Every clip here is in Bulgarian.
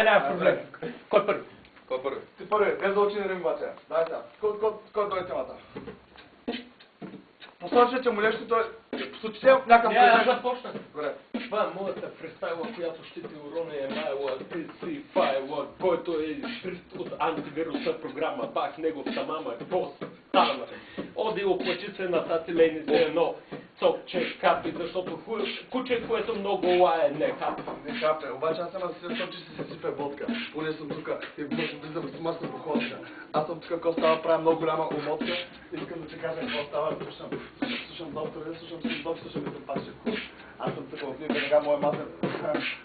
Няма проблем. Кой първи? Кой първи? Ти първи, без да учи на римбача. Дай сега. Кой дойде темата? Посочи, че му нещо той... Посочи се някакъв... Не, аз започна. Добре. Това е моята фристайла, която ще ти урони емайла, PC файла, който е скрит от антивирусна програма, пак неговата мама, какво става? Оди оплачи се на тати Лени за едно цокче капи, защото куче, което много лае, не хапи. Не хапе, обаче аз съм насилствам, че си сипе водка. Поне съм тук и може да влизам с масна походка. Аз съм тук, ако става, правя много голяма умотка. Искам да ти кажа какво става, слушам доктора, слушам и пак ще куш. Аз съм тук в него, веднага моя мазен.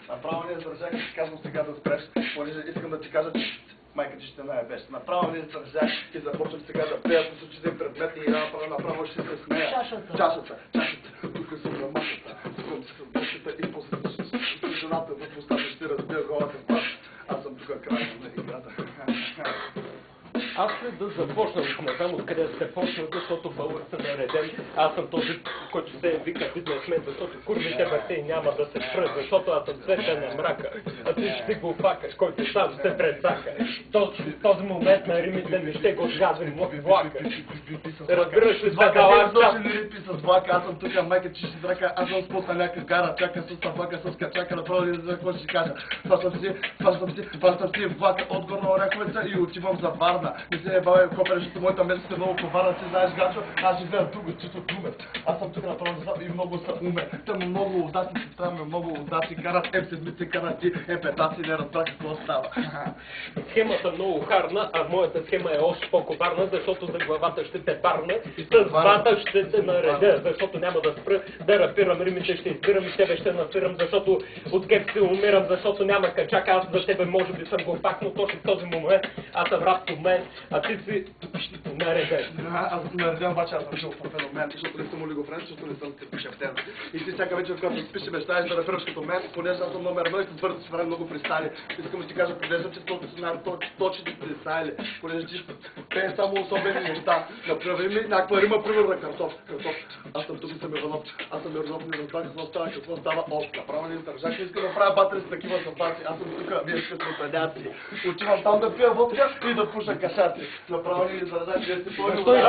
Направо не издържах и ти казвам сега да спреш, понеже искам да ти кажа, че майка ти ще наебеш. Направо не издържах и започвам сега да пея с очите предметни и направо ще се смея. Чашата. Тук съм на масата. Скъм се с бочката и после с жената в устата ще разбия голата пас. Аз съм тук край на играта. Аз след да започна, не знам откъде сте почнал, защото българ са нареден. Аз съм този, който се вика бизнесмен, защото курвите върте няма да се спрат, защото аз съм цвета на мрака, а ти ще го факаш, който сам се прецака. Този момент на римите ми ще го сгадим в влака. Разбираш ли това галакта? Аз не рипи с влака, аз съм тук, майка ти ще драка, аз съм спот на някакъв гара, чака с табака, с качака, направо не знам какво ще кажа. Фащам си влака от Горна Оряховица и отивам за Варна. Не се е бавя копер, защото моята месец е много коварна, ти знаеш гачо, аз живея друго, чисто думен. Аз съм тук направо и много са умен. Тъм много удачи, сестра ми много удачи, карат седмици, карат ти петаци, не разбрах какво става. Схемата много харна, а моята схема е още по-коварна, защото за главата ще те парна, с вата ще те наредя, защото няма да спра да рапирам, римите ще избирам и тебе ще нафирам, защото от геп се умирам, защото няма качак, аз за тебе може би съм го пакнал точно в този момент, аз съм рап мен, а ти си нареден. Аз съм нареден, обаче аз съм жил в феномен, защото не съм олигофрен, защото не съм шептен. И ти всяка вечер, когато спиш и мечтаеш да рапираш като мен, понеже аз съм номер 1 и с бързо си правя много фристайли. Искам да ти кажа, понеже че точно фристайли, понеже ти пее само особени неща. Направи ми някаква рима, примерно на картоф. Аз съм тук и съм Иванов. Аз съм Иванов, не разбрах какво става още. Направо не издържах, не искам да правя батери с такива запаси. Аз съм тук, вие сте светаняци. Отивам там да пия водка и да пуша кашаци. Направо не издържах, вие сте по-добре.